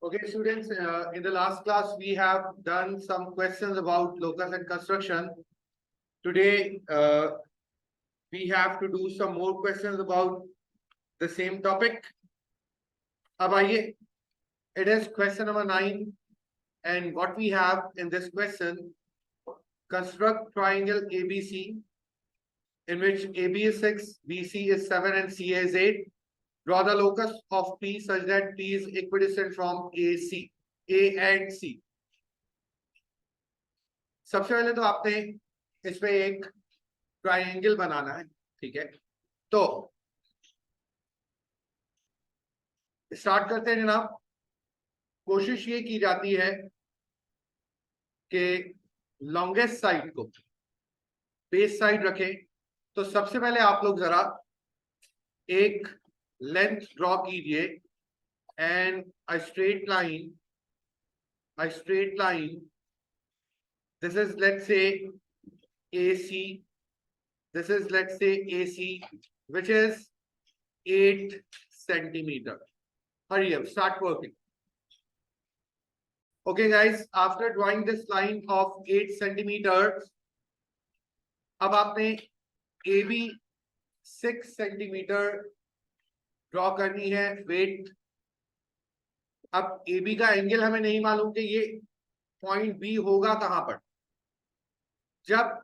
Okay, students, in the last class, we have done some questions about locus and construction. Today, we have to do some more questions about the same topic. Ab आइए, it is question number 9, and what we have in this question, construct triangle ABC, in which AB is 6, BC is 7, and CA is 8. Draw the locus of P such that P is equidistant from A and C. सबसे पहले तो आपने इसमें एक triangle बनाना है, ठीक है। तो स्टार्ट करते हैं जनाब। कोशिश ये की जाती है कि लॉन्गेस्ट साइड को बेस साइड रखें। तो सबसे पहले आप लोग जरा एक लेंथ ड्रॉ कीजिए and a straight line this is let's say AC, this is let's say AC, which is 8 centimeter. Hurry up, start working. Okay guys, after drawing this line of 8 centimeters, अब आपने AB 6 centimeter draw करनी है। Wait, अब AB का angle हमें नहीं मालूम कि ये पॉइंट B होगा कहां पर। जब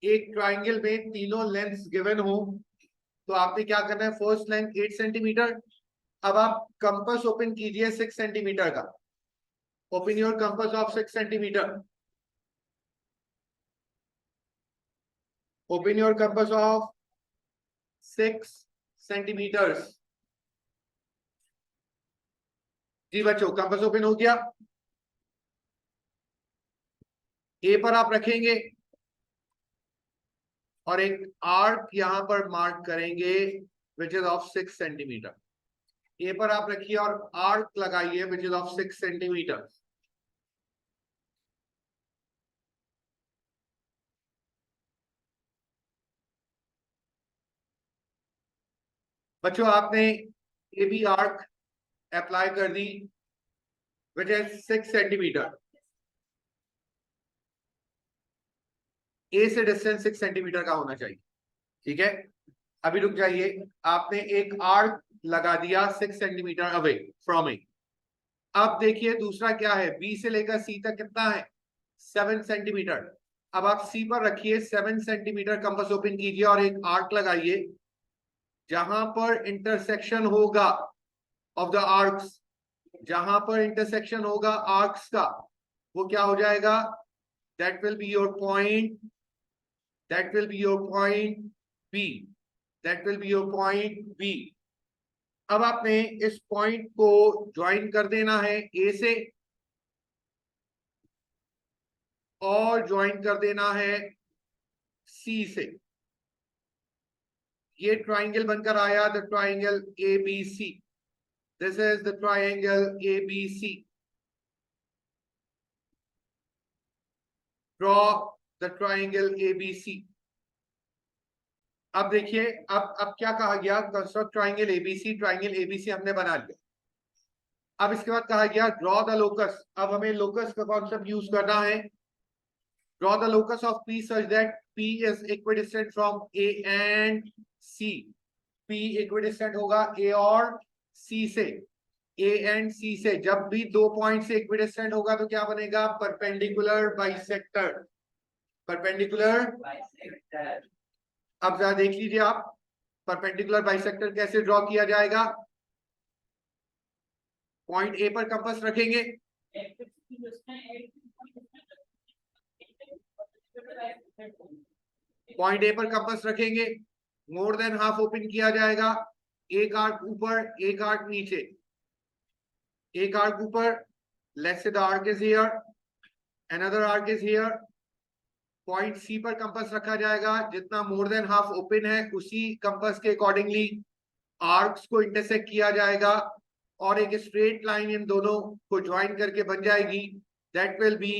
एक ट्राइंगल में तीनों लेंथ्स गिवन हो तो आपने क्या करना है, फर्स्ट लेंथ 8 सेंटीमीटर। अब आप कंपास ओपन कीजिए 6 सेंटीमीटर का। Open your compass of 6 centimetre. Open your compass of 6 centimetres. जी बच्चों, कंपास ओपन हो गया। ए पर आप रखेंगे और एक आर्क यहां पर मार्क करेंगे विच इज ऑफ 6 सेंटीमीटर। ए पर आप रखिए और आर्क लगाइए विच इज ऑफ 6 सेंटीमीटर। बच्चों, आपने ए बी आर्क अप्लाई कर दी विच इज 6 सेंटीमीटर। ए से डिस्टेंस 6 सेंटीमीटर का होना चाहिए, ठीक है। अभी रुक जाइए, आपने एक आर्क लगा दिया 6 सेंटीमीटर अवे फ्रॉम ए। अब देखिए दूसरा क्या है, बी से लेकर सी तक कितना है, 7 सेंटीमीटर। अब आप सी पर रखिए 7 सेंटीमीटर, कंपास ओपन कीजिए और एक आर्क लगाइए। जहां पर इंटरसेक्शन होगा ऑफ द आर्क्स, जहां पर इंटरसेक्शन होगा आर्क्स का, वो क्या हो जाएगा, that will be your point, that will be your point B, that will be your point B. अब आपने इस पॉइंट को ज्वाइन कर देना है ए से और ज्वाइन कर देना है सी से। ये ट्राइंगल बनकर आया, the triangle ABC। This is the triangle ABC। Draw the triangle ABC। अब देखिए, अब क्या कहा गया, construct triangle ABC। Triangle ABC हमने बना लिया। अब इसके बाद कहा गया ड्रॉ द लोकस। अब हमें लोकस का कॉन्सेप्ट यूज करना है। Draw the locus of P such that P is equidistant from A and C। P equidistant होगा A और C से। A and C से जब भी दो पॉइंट से इक्विडिस्टेंट होगा तो क्या बनेगा, परपेंडिकुलर बाइसेक्टर। Perpendicular bisector. अब जरा देख लीजिए आप, परपेंडिकुलर बाइसेक्टर कैसे ड्रॉ किया जाएगा। पॉइंट ए पर कंपास रखेंगे, पॉइंट ए पर कंपास रखेंगे, मोर देन हाफ ओपन किया जाएगा। एक आर्क ऊपर, एक आर्क नीचे, एक आर्क ऊपर, let's say the arc is here, another arc is here. Point C पर कंपास रखा जाएगा, जितना मोर देन हाफ ओपन है उसी कंपास के अकॉर्डिंगली आर्क्स को इंटरसेक्ट किया जाएगा और एक स्ट्रेट लाइन इन दोनों को ज्वाइन करके बन जाएगी। That will be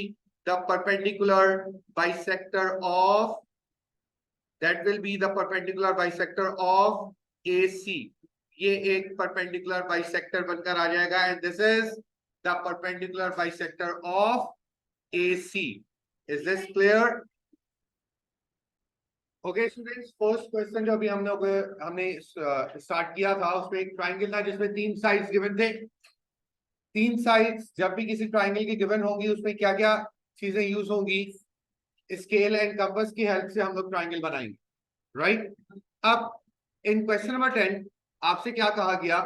the perpendicular bisector of, that will be the perpendicular bisector of AC। ये एक परपेंडिकुलर बाइसेक्टर बनकर आ जाएगा and this is the perpendicular bisector of AC. Is this clear? Okay students, first question जो अभी हमने start किया था उसमें एक ट्राइंगल था जिसमें 3 साइड्स गिवन थे। 3 साइड्स जब भी किसी ट्राइंगल की गिवन होगी उसमें क्या क्या चीजें यूज होंगी, स्केल एंड कंपास की हेल्प से हम लोग ट्राइंगल बनाएंगे, राइट? अब इन क्वेश्चन नंबर 10 आपसे क्या कहा गया?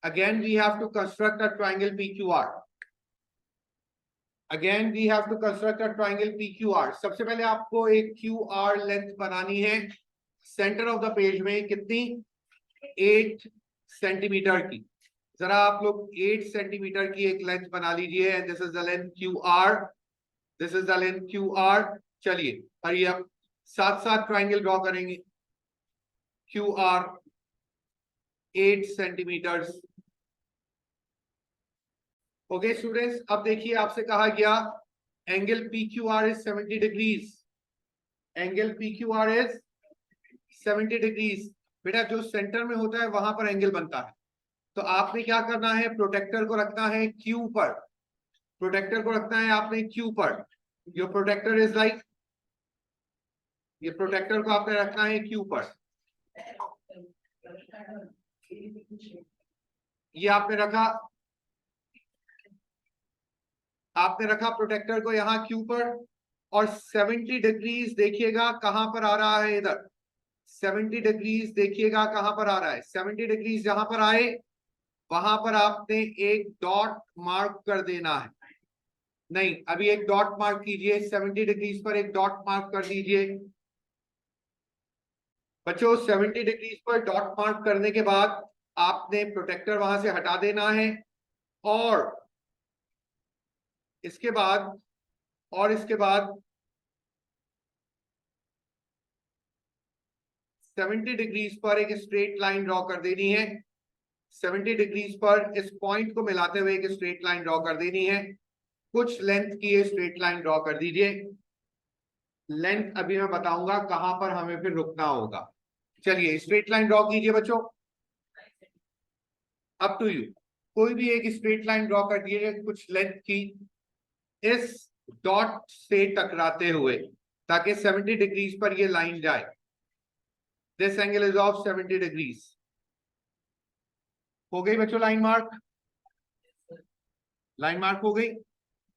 Again we have to construct a triangle PQR। Again we have to construct a triangle PQR। सबसे पहले आपको एक QR लेंथ बनानी है सेंटर ऑफ द पेज में, कितनी? 8 सेंटीमीटर की। जरा आप लोग 8 सेंटीमीटर की एक लेंथ बना लीजिए and this is the length QR। This is the length QR। चलिए हरी अब साथ साथ ट्राइंगल ड्रॉ करेंगे। QR 8 centimetre. ओके स्टूडेंट्स, अब देखिए आपसे कहा गया angle PQR is 70 degrees. Angle PQR is 70 degrees. बेटा जो सेंटर में होता है वहां पर एंगल बनता है, तो आपने क्या करना है? प्रोटेक्टर को रखना है Q पर। प्रोटेक्टर को रखना है आपने Q पर। योर प्रोटेक्टर इज लाइक, ये प्रोटेक्टर को आपने रखना है Q पर। ये आपने रखा, आपने रखा प्रोटेक्टर को यहाँ Q पर। और 70 डिग्रीज देखिएगा कहां पर आ रहा है, इधर 70 डिग्रीज देखिएगा कहां पर आ रहा है। 70 डिग्रीज जहां पर आए वहां पर आपने एक डॉट मार्क कर देना है। नहीं, अभी एक डॉट मार्क कीजिए, 70 डिग्रीज पर एक डॉट मार्क कर दीजिए। बच्चों 70 डिग्रीज पर डॉट मार्क करने के बाद आपने प्रोटेक्टर वहां से हटा देना है। और इसके बाद, और इसके बाद 70 डिग्रीज पर एक स्ट्रेट लाइन ड्रॉ कर देनी है। 70 डिग्रीज पर इस पॉइंट को मिलाते हुए एक स्ट्रेट लाइन ड्रॉ कर देनी है। कुछ लेंथ की स्ट्रेट लाइन ड्रॉ कर दीजिए। लेंथ अभी मैं बताऊंगा कहां पर हमें फिर रुकना होगा। चलिए स्ट्रेट लाइन ड्रॉ कीजिए बच्चों, अप टू यू। कोई भी एक स्ट्रेट लाइन ड्रॉ कर दीजिए कुछ लेंथ की, इस डॉट से टकराते हुए, ताकि 70 डिग्रीज पर ये लाइन जाए। This angle is of 70 degrees. हो गई बच्चों लाइन मार्क? लाइन मार्क हो गई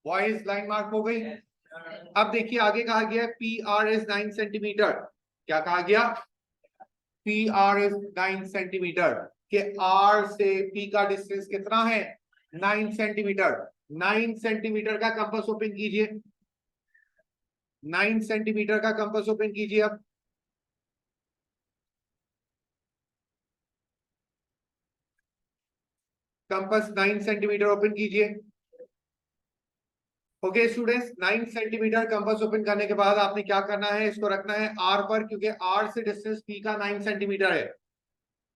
बॉयज, लाइन मार्क हो गई। अब देखिए आगे कहा गया PR इज 9 सेंटीमीटर। क्या कहा गया? PR is 9 centimetre. के R से P का डिस्टेंस कितना है? 9 सेंटीमीटर। 9 सेंटीमीटर का कंपास ओपन कीजिए। 9 सेंटीमीटर का कंपास ओपन कीजिए। अब कंपास 9 सेंटीमीटर ओपन कीजिए। Okay students, 9 centimetre compass open करने के बाद आपने क्या करना है? इसको रखना है R पर, क्योंकि R से डिस्टेंस P का 9 सेंटीमीटर है।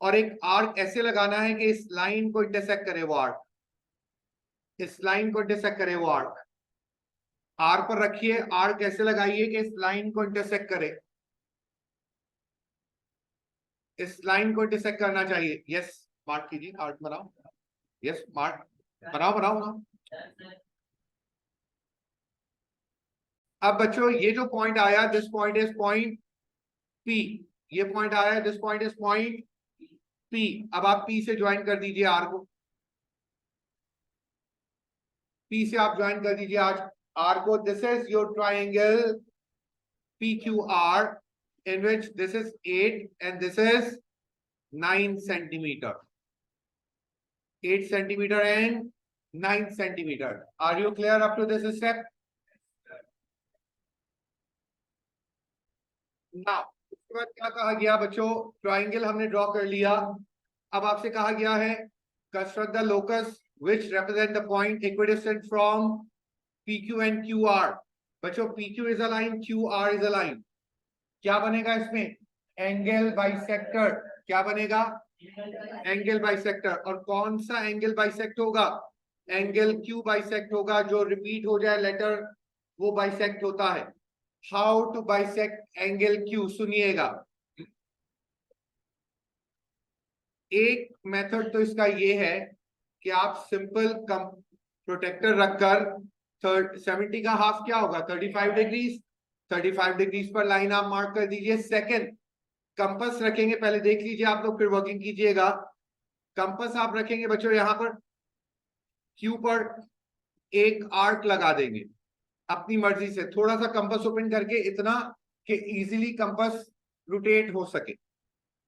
और एक आर्क ऐसे लगाना है कि इस लाइन को इंटरसेक्ट करे वो आर्क, इस लाइन को इंटरसेक्ट करे वो आर्क। आर पर रखिए, आर्क ऐसे लगाइए कि इस लाइन को इंटरसेक्ट करे, इस लाइन को इंटरसेक्ट करना चाहिए। यस, मार्क कीजिए, आर्क बनाओ। यस मार्क, बनाओ बनाओ बनाओ। अब बच्चों ये जो पॉइंट आया, this point is point P। ये पॉइंट आया, this point is point P। अब आप P से ज्वाइन कर दीजिए आर को। P से आप ज्वाइन कर दीजिए आज आर को। This is your triangle PQR in which this is 8 and this is 9 centimeter. 8 centimeter and 9 centimeter. Are you clear up to this step? Now, उसके बाद क्या कहा गया बच्चों? ट्राइंगल हमने ड्रॉ कर लिया। अब आपसे कहा गया है construct the locus which represent the point equidistant from PQ and QR। बच्चों PQ is a line, QR is a line। क्या बनेगा इसमें? Angle bisector. क्या बनेगा? Angle bisector. और कौन सा एंगल बाइसेक्ट होगा? एंगल Q बाइसेक्ट होगा। जो रिपीट हो जाए लेटर वो बाइसेक्ट होता है। How to bisect angle Q, सुनिएगा। एक मेथड तो इसका ये है कि आप सिंपल प्रोटेक्टर रखकर 70 का हाफ क्या होगा 35 डिग्रीज। 35 डिग्रीज पर लाइन आप मार्क कर दीजिए। सेकंड, कंपास रखेंगे, पहले देख लीजिए आप लोग फिर वर्किंग कीजिएगा। कंपास आप रखेंगे बच्चों यहां पर क्यू पर, एक आर्क लगा देंगे अपनी मर्जी से, थोड़ा सा कंपास ओपन करके, इतना कि इजीली कंपास रोटेट हो सके।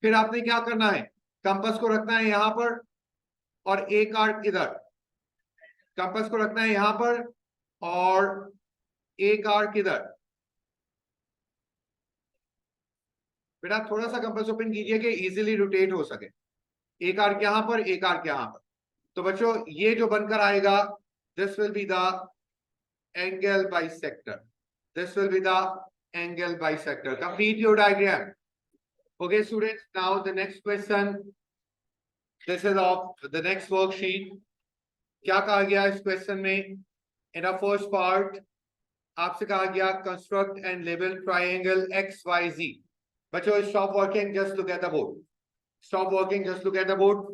फिर आपने क्या करना है, कंपास को रखना है यहां पर और एक आर्क इधर। कंपास को रखना है यहां पर और एक आर्क इधर। बेटा थोड़ा सा कंपास ओपन कीजिए कि इजीली रोटेट हो सके। एक आर्क यहां पर, एक आर्क यहां पर। तो बच्चों ये जो बनकर आएगा, this will be the angle bisector. This will be the angle bisector. Complete your diagram. Okay, students, now the next question. This is of the next worksheet. क्या कहा गया इस क्वेश्चन में? In a first part, आपसे कहा गया construct and label triangle XYZ. बच्चों stop working, just look at the board. Stop working, just look at the board.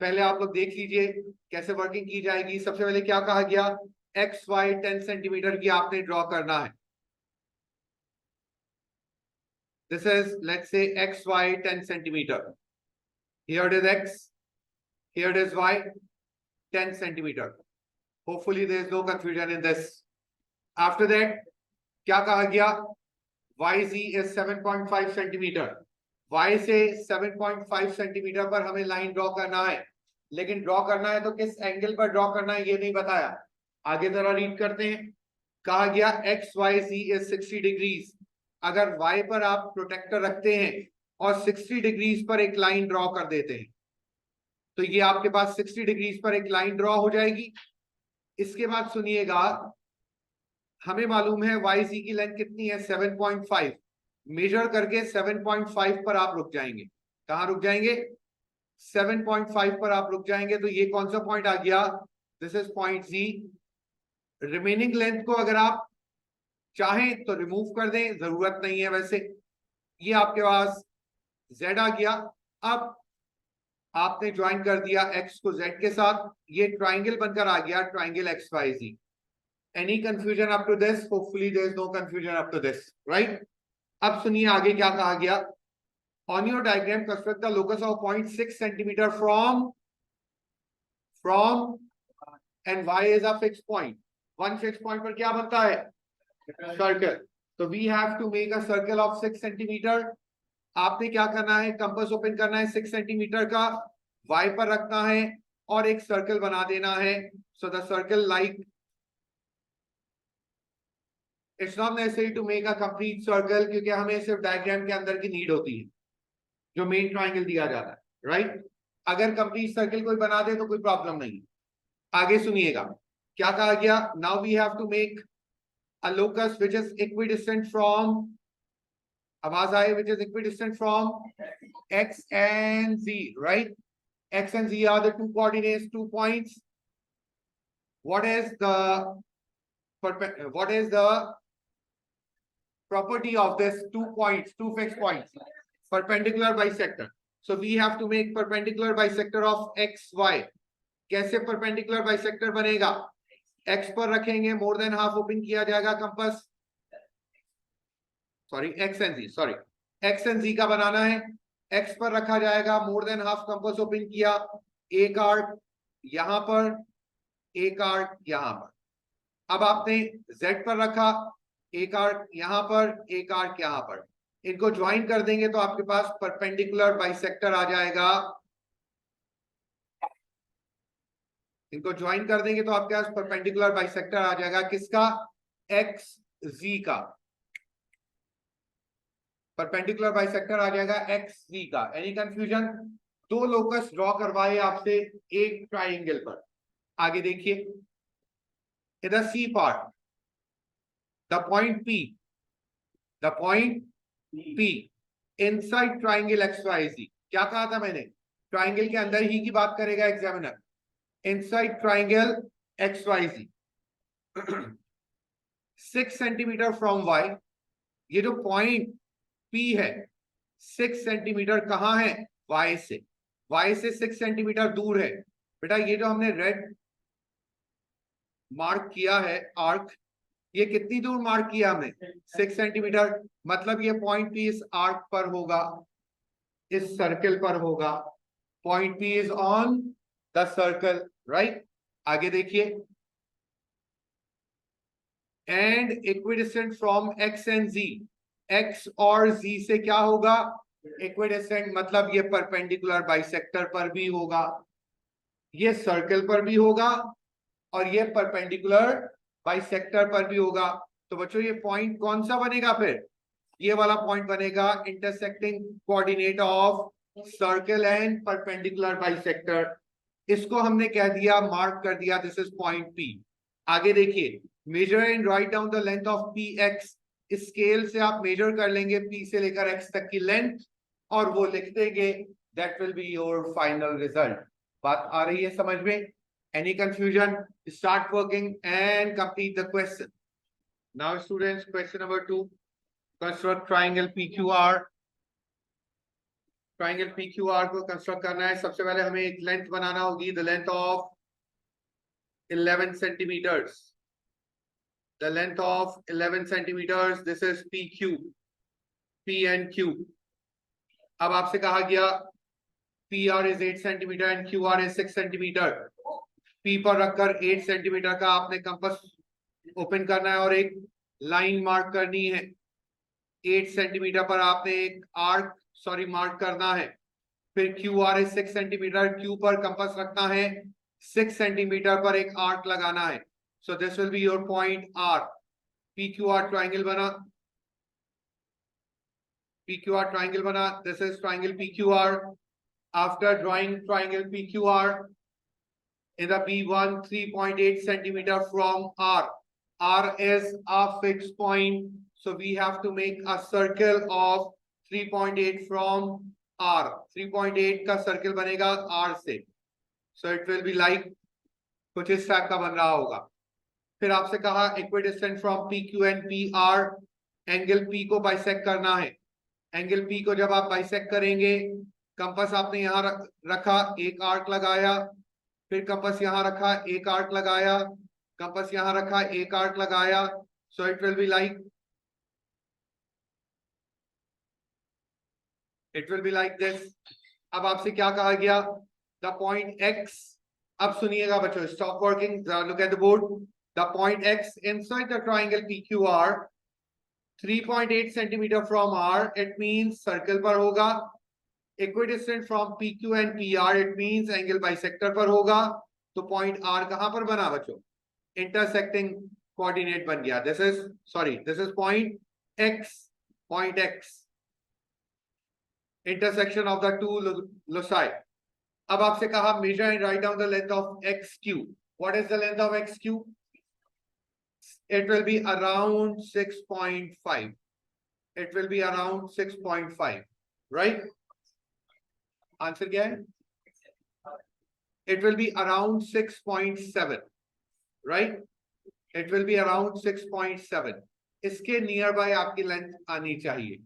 पहले आप लोग देख लीजिए कैसे वर्किंग की जाएगी। सबसे पहले क्या कहा गया, XY 10 सेंटीमीटर की आपने ड्रॉ करना है। This is, let's say, XY 10 centimeter. Here it is X, here it is Y, 10 centimeter. Hopefully there is no confusion in this. After that, क्या कहा गया, YZ is 7.5 centimeter. Y से 7.5 centimetre पर हमें लाइन ड्रॉ करना है, लेकिन draw करना है तो किस एंगल पर ड्रॉ करना है ये नहीं बताया। आगे जरा रीड करते हैं। कहा गया XYZ is 60 डिग्रीज। अगर Y पर आप प्रोटेक्टर रखते हैं और 60 डिग्रीज पर एक लाइन ड्रॉ कर देते हैं, तो ये आपके पास 60 डिग्रीज पर एक लाइन ड्रॉ हो जाएगी। इसके बाद सुनिएगा, हमें मालूम है YZ की लेंथ कितनी है, 7.5। मेजर करके 7.5 पर आप रुक जाएंगे। कहां रुक जाएंगे, 7.5 पर आप रुक जाएंगे। तो ये कौन सा पॉइंट आ गया, this is point Z। Remaining length को अगर आप चाहें तो रिमूव कर दें, जरूरत नहीं है वैसे। ये आपके पास Z आ गया। अब आपने ज्वाइन कर दिया X को Z के साथ, ये ट्राइंगल बनकर आ गया, triangle XYZ। Any confusion up to this? Hopefully there is no confusion up to this, right. अब सुनिए आगे क्या कहा गया। On your diagram construct the locus of point 6 centimetre from and Y is a fix point. One fix point पर क्या बनता है, सर्कल। तो we have to make a circle of 6 centimetre. आपने क्या करना है, कंपास ओपन करना है 6 सेंटीमीटर का, Y पर रखना है और एक सर्कल बना देना है। So the circle like, it's not necessary to make a complete circle, क्योंकि हमें सिर्फ डायग्राम के अंदर की नीड होती है जो मेन ट्राइंगल दिया जाता है, राइट। अगर कंप्लीट सर्कल कोई बना दे तो कोई प्रॉब्लम नहीं। आगे सुनिएगा क्या कहा गया, now we have to make a locus which is equidistant from, आवाज आए, which is equidistant from X and Z, right? X and Z are the two coordinates, 2 points. What is the property of this 2 points, 2 fixed points? Perpendicular bisector. So we have to make perpendicular bisector of XY. कैसे perpendicular bisector बनेगा, X पर रखेंगे, more than half open किया जाएगा compass, sorry X and Z, sorry X and Z का बनाना है। X पर रखा जाएगा, more than half compass open किया, एक आर्क यहां पर, एक आर्क यहां पर। अब आपने Z पर रखा, एक आर्क यहां पर, एक आर्क यहां पर। इनको ज्वाइन कर देंगे तो आपके पास परपेंडिकुलर बाइसेक्टर आ जाएगा। इनको ज्वाइन कर देंगे तो आपके पास परपेंडिकुलर बाइसेक्टर आ जाएगा, किसका, XZ का। परपेंडिकुलर बाइसेक्टर आ जाएगा XZ का। Any confusion? 2 लोकस ड्रॉ करवाए आपसे एक ट्राइंगल पर। आगे देखिए, इधर C part, the point P inside triangle XYZ। क्या कहा था मैंने, ट्राइंगल के अंदर ही की बात करेगा examiner. Inside triangle XYZ 6 centimetre from Y। ये जो पॉइंट P है 6 सेंटीमीटर कहां है, Y से 6 सेंटीमीटर दूर है। बेटा ये जो हमने रेड मार्क किया है आर्क, ये कितनी दूर मार्क किया हमने 6 सेंटीमीटर, मतलब ये पॉइंट पी इस आर्क पर होगा, इस सर्कल पर होगा, point P is on the circle, right. आगे देखिए, and equidistant from X and Z, X और जी से क्या होगा इक्विडिस्टेंट, मतलब ये परपेंडिकुलर बाइसेक्टर पर भी होगा, ये सर्कल पर भी होगा और ये परपेंडिकुलर बाइसेक्टर पर भी होगा। तो बच्चों ये पॉइंट कौन सा बनेगा फिर, ये वाला पॉइंट बनेगा intersecting coordinate of circle and perpendicular bisector. इसको हमने कह दिया, मार्क कर दिया, दिस इज पॉइंट पी। आगे देखिए, measure and write down the length of P X, scale से आप मेजर कर लेंगे पी से लेकर एक्स तक की लेंथ और वो लिख देंगे, that will be your final result. बात आ रही है समझ में? Any confusion? Start working and complete the question. Now students, question number 2, construct triangle PQR। Triangle PQR को कंस्ट्रक्ट करना है, सबसे पहले हमें एक लेंथ बनाना होगी, the length of 11 centimeters. The length of 11 centimeters. This is PQ, P and Q. अब आपसे कहा गया PR is 8 centimeter and QR is 6 centimeter. P पर रखकर 8 सेंटीमीटर का आपने कंपास ओपन करना है और एक लाइन मार्क करनी है। 8 सेंटीमीटर पर आपने एक आर्क मार्क करना है। फिर QR is 6 सेंटीमीटर, Q पर कंपास रखना है, 6 सेंटीमीटर पर एक आर्क लगाना है। So this will be your point R. PQR triangle बना, PQR triangle बना, this is triangle PQR. After drawing triangle PQR, in the B1 3.8 centimeter from R. R is a fixed point, so we have to make a circle of 3.8 from R. 3.8 का circle बनेगा R से, so it will be like कुछ इस type का बन रहा होगा। फिर आपसे कहा equidistant from PQ and PR, angle P को बाइसेक्ट करना है। एंगल P को जब आप बाइसेक्ट करेंगे, कंपास आपने यहाँ रखा, एक आर्क लगाया, फिर कंपास यहाँ रखा, एक आर्क लगाया, कंपास यहाँ रखा, एक आर्क लगाया, so it will be like, it will be like this. अब आपसे क्या कहा गया, द पॉइंट X, अब सुनिएगा बच्चों, stop working, look at the board. The point X inside the triangle PQR 3.8 centimeter from R, it means circle पर होगा। Equidistant from PQ and PR, it means angle bisector पर होगा। तो point R कहां पर बना बच्चों, intersecting coordinate बन गया। This is point X, point X, intersection of the two loci। अब आपसे कहा measure and write down the length of XQ. What is the length of XQ? It will be around 6.5. It will be around 6.5, right? Answer क्या है? It will be around 6.7, right? It will be around 6.7. इसके near by आपकी length आनी चाहिए।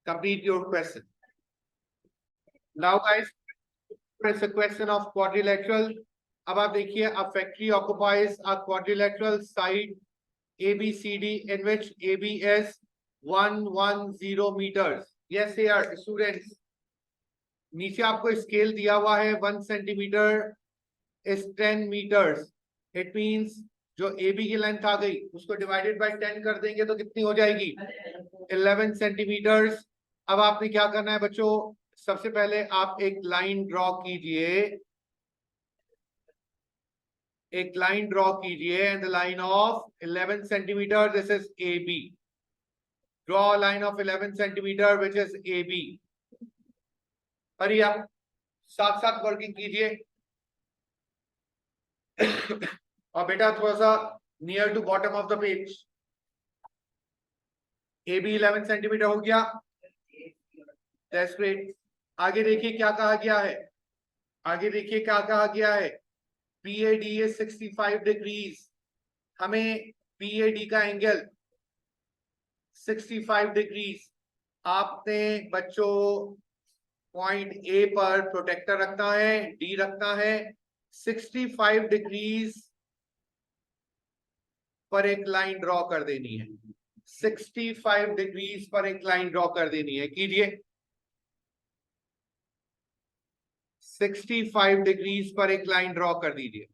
Complete your question. Now guys, press a question of quadrilateral. अब आप देखिए, a factory occupies a quadrilateral side ABCD in which AB is 110 meters. Yes here students, नीचे आपको scale दिया हुआ है 1 centimetre is 10 meters. It means जो AB की लेंथ आ गई उसको डिवाइडेड बाय 10 कर देंगे तो कितनी हो जाएगी 11 सेंटीमीटर्स। अब आपने क्या करना है बच्चों, सबसे पहले आप एक लाइन ड्रॉ कीजिए, एक लाइन ड्रॉ कीजिए, and the line of 11 centimetre, this is AB। Draw line of 11 centimetre which is AB। हरिया, साथ साथ वर्किंग कीजिए। और बेटा थोड़ा सा near to bottom of the page. AB 11 centimetre हो गया, दैट्स ग्रेट। आगे देखिए क्या कहा गया है, आगे देखिए क्या कहा गया है, PAD is 65 डिग्रीज। हमें PAD का एंगल 65 डिग्रीज, आपने बच्चों पॉइंट A पर प्रोटेक्टर रखना है, D रखना है, 65 डिग्रीज पर एक लाइन ड्रॉ कर देनी है, 65 डिग्रीज पर एक लाइन ड्रॉ कर देनी है, कीजिए। 65 डिग्रीज पर एक लाइन ड्रॉ कर दीजिए।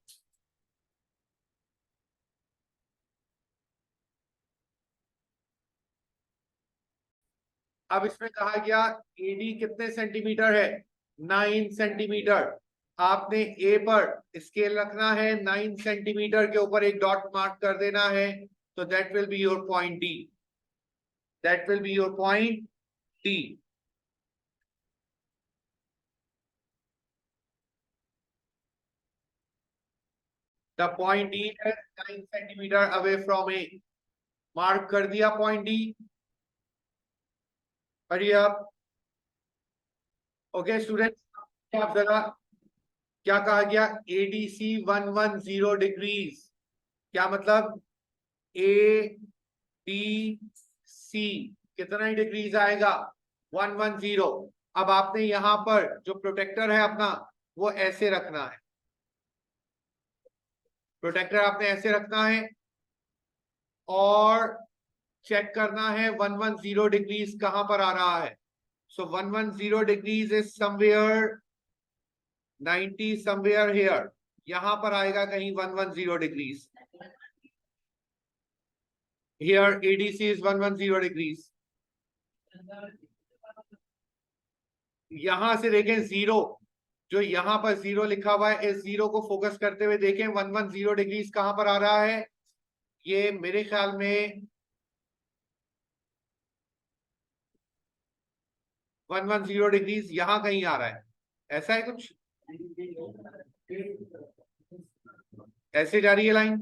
अब इसमें कहा गया एडी कितने सेंटीमीटर है, 9 सेंटीमीटर। आपने ए पर स्केल रखना है, 9 सेंटीमीटर के ऊपर एक डॉट मार्क कर देना है, तो that will be your point D, that will be your point D. The point D है 9 centimetre away from A, mark कर दिया पॉइंट डी। हरी आप, ओके स्टूडेंट, आप जरा, क्या कहा गया, एडीसी 110 डिग्रीज, क्या मतलब, ए डी सी कितना ही डिग्रीज आएगा, 110। अब आपने यहां पर जो प्रोटेक्टर है अपना, वो ऐसे रखना है, प्रोटेक्टर आपने ऐसे रखना है, और चेक करना है 110 डिग्रीज कहां पर आ रहा है। सो 110 degrees is somewhere 90, somewhere here, यहां पर आएगा कहीं 110 degrees. Here ADC is 110 degrees. यहां से देखें जीरो, जो यहां पर जीरो लिखा हुआ है, इस जीरो को फोकस करते हुए देखें 110 डिग्रीज कहां पर आ रहा है। ये मेरे ख्याल में 110 डिग्रीज यहां कहीं आ रहा है, ऐसा है कुछ, ऐसे जा रही है लाइन,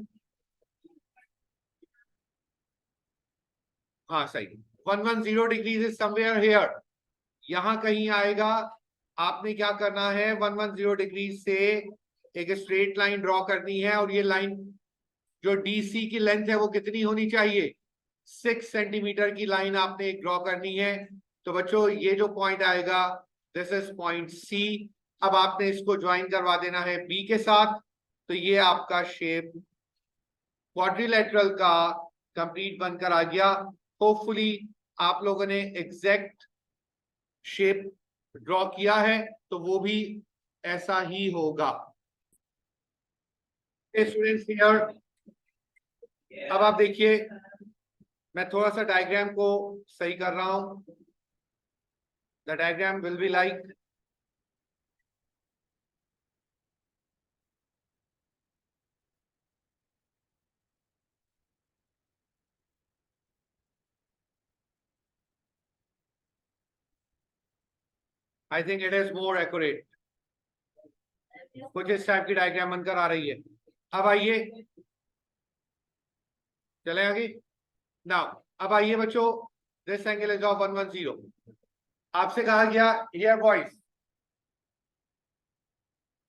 हाँ सही, 110 डिग्रीज इज समवेयर हियर, यहां कहीं आएगा। आपने क्या करना है, 110 डिग्री से एक स्ट्रेट लाइन ड्रॉ करनी है, और ये लाइन जो डीसी की लेंथ है वो कितनी होनी चाहिए, 6 सेंटीमीटर की लाइन आपने एक ड्रॉ करनी है। तो बच्चों ये जो पॉइंट आएगा, दिस इज पॉइंट सी। अब आपने इसको ज्वाइन करवा देना है बी के साथ, तो ये आपका शेप क्वाड्रिलेटरल का कंप्लीट बनकर आ गया। होपफुली आप लोगों ने एग्जैक्ट शेप ड्रॉ किया है, तो वो भी ऐसा ही होगा। स्टूडेंट्स हियर, अब आप देखिए, मैं थोड़ा सा डायग्राम को सही कर रहा हूं। The diagram will be like, I think it is more accurate, कुछ इस टाइप की डायग्राम बनकर आ रही है। अब आइए, चले आगे नाउ। अब आइए बच्चों, दिस एंगल इज ऑफ 110। आपसे कहा गया here boys,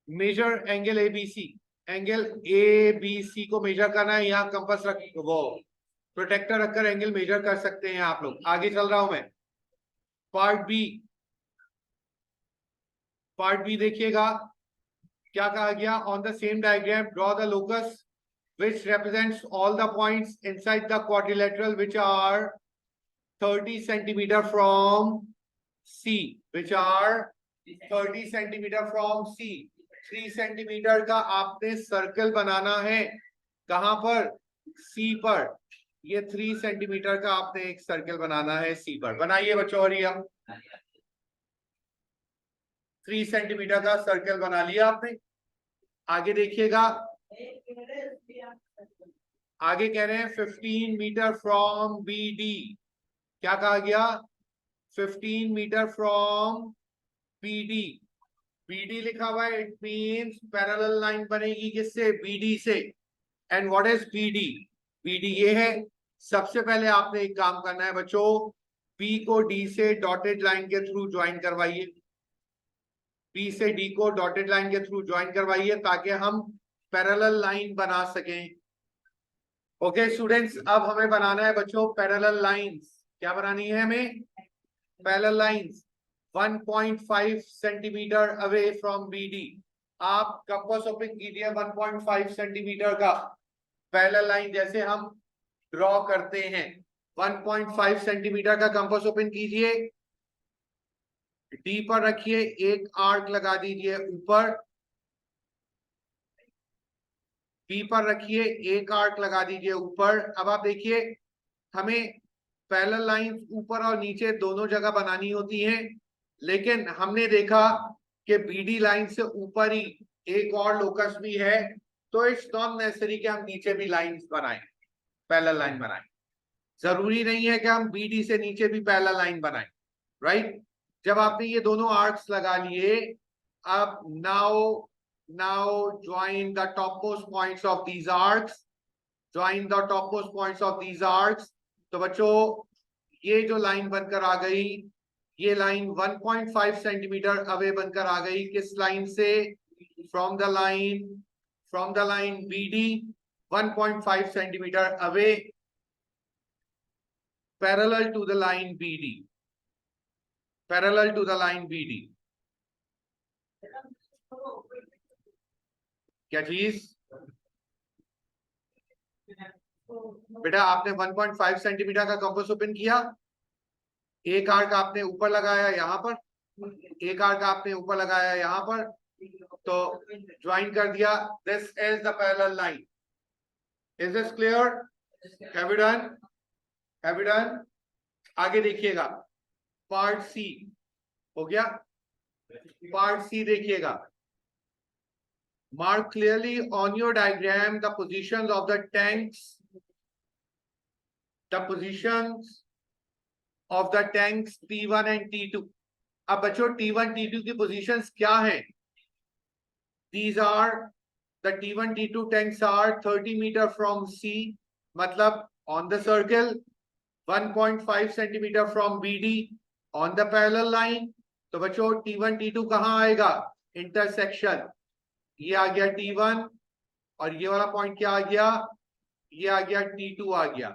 measure angle ABC, angle ABC को मेजर करना है। यहाँ कंपास रख, वो प्रोटेक्टर रखकर एंगल मेजर कर सकते हैं आप लोग। आगे चल रहा हूं मैं, पार्ट बी, पार्ट बी देखिएगा, क्या कहा गया, on the same diagram draw the locus which represents all the points inside the quadrilateral which are 30 centimeter from C, which are 30 centimeter from C। 3 centimetre का आपने सर्कल बनाना है, कहां पर, C पर। ये 3 सेंटीमीटर का आपने एक सर्कल बनाना है C पर। बनाइए बच्चों, और ये 3 सेंटीमीटर का सर्कल बना लिया आपने। आगे देखिएगा, आगे कह रहे हैं 15 मीटर फ्रॉम बी डी, क्या कहा गया, 15 metre from B D. BD लिखा हुआ है, इट मींस पैरेलल लाइन बनेगी किससे, बीडी से। And what is BD, BD ये है। सबसे पहले आपने एक काम करना है बच्चों, बी को डी से डॉटेड लाइन के थ्रू ज्वाइन करवाइए, बी से डी को डॉटेड लाइन के थ्रू ज्वाइन करवाइए, ताकि हम पैरेलल लाइन बना सकें। ओके स्टूडेंट्स, अब हमें बनाना है बच्चों पैरेलल लाइंस। क्या बनानी है हमें, parallel lines 1.5 centimetre away from BD. आप कंपास ओपन कीजिए 1.5 सेंटीमीटर का, पैरेलल लाइन जैसे हम ड्रॉ करते हैं। 1.5 सेंटीमीटर का कंपास ओपन कीजिए, डी पर रखिए, एक आर्क लगा दीजिए ऊपर, बी पर रखिए, एक आर्क लगा दीजिए ऊपर। अब आप देखिए, हमें पैरेलल लाइंस ऊपर और नीचे दोनों जगह बनानी होती हैं, लेकिन हमने देखा कि बीडी लाइन से ऊपर ही एक और लोकस भी है, तो इट्स नॉट नेसेसरी कि हम नीचे भी लाइंस बनाएं, पैरेलल लाइन बनाएं। जरूरी नहीं है कि हम बीडी से नीचे भी पैरेलल लाइन बनाएं, राइट। जब आपने ये दोनों आर्क्स लगा लिए, अब now join the topmost points of these arcs, join the topmost points of these arcs. तो बच्चों, ये जो लाइन बनकर आ गई, ये लाइन 1.5 सेंटीमीटर अवे बनकर आ गई, किस लाइन से? From the line BD, 1.5 centimetre away, parallel to the line BD, parallel to the line BD। क्या चीज बेटा? आपने 1.5 सेंटीमीटर का कंपास ओपन किया, एक आर्क आपने ऊपर लगाया यहाँ पर, एक आर्क आपने ऊपर लगाया यहाँ पर, तो ज्वाइन कर दिया। This is the parallel line. Is this clear? Have you done? Have you done? आगे देखिएगा, पार्ट सी हो गया। पार्ट सी देखिएगा, mark clearly on your diagram the positions of the tanks, the positions of the tanks T1 and T2। अब बच्चों, T1 T2 की positions क्या हैं? These are the T1 T2 tanks are 30 meter from C, मतलब on the circle, 1.5 centimeter from BD on the parallel line। तो बच्चों, T1 T2 कहाँ आएगा? इंटरसेक्शन। ये आ गया T1 और ये वाला पॉइंट क्या आ गया? ये आ गया T2 आ गया।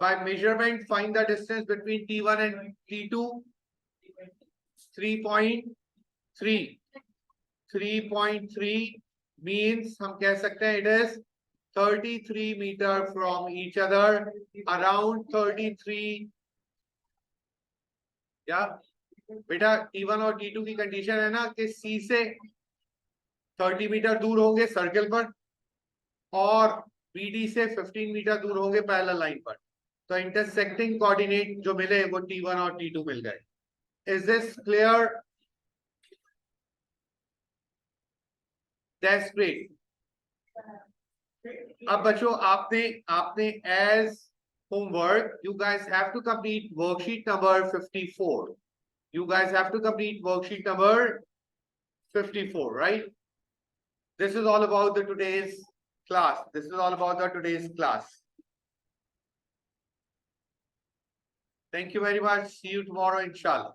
By measurement find the distance between T1 and T2, 3.3। 3.3 means हम कह सकते हैं it is 33 meter from each other, around 33। क्या बेटा? T1 और T2 की कंडीशन है ना कि C से 30 मीटर दूर होंगे सर्कल पर, और BD से 15 मीटर दूर होंगे पैरेलल लाइन पर। तो इंटरसेक्टिंग कोऑर्डिनेट जो मिले वो T1 और T2 मिल गए। Is this clear? That's great. अब बच्चों, आपने as homework, you guys have to complete worksheet number 54। You guys have to complete worksheet number 54, right? This is all about the today's class. This is all about the today's class. Thank you very much. See you tomorrow, inshallah.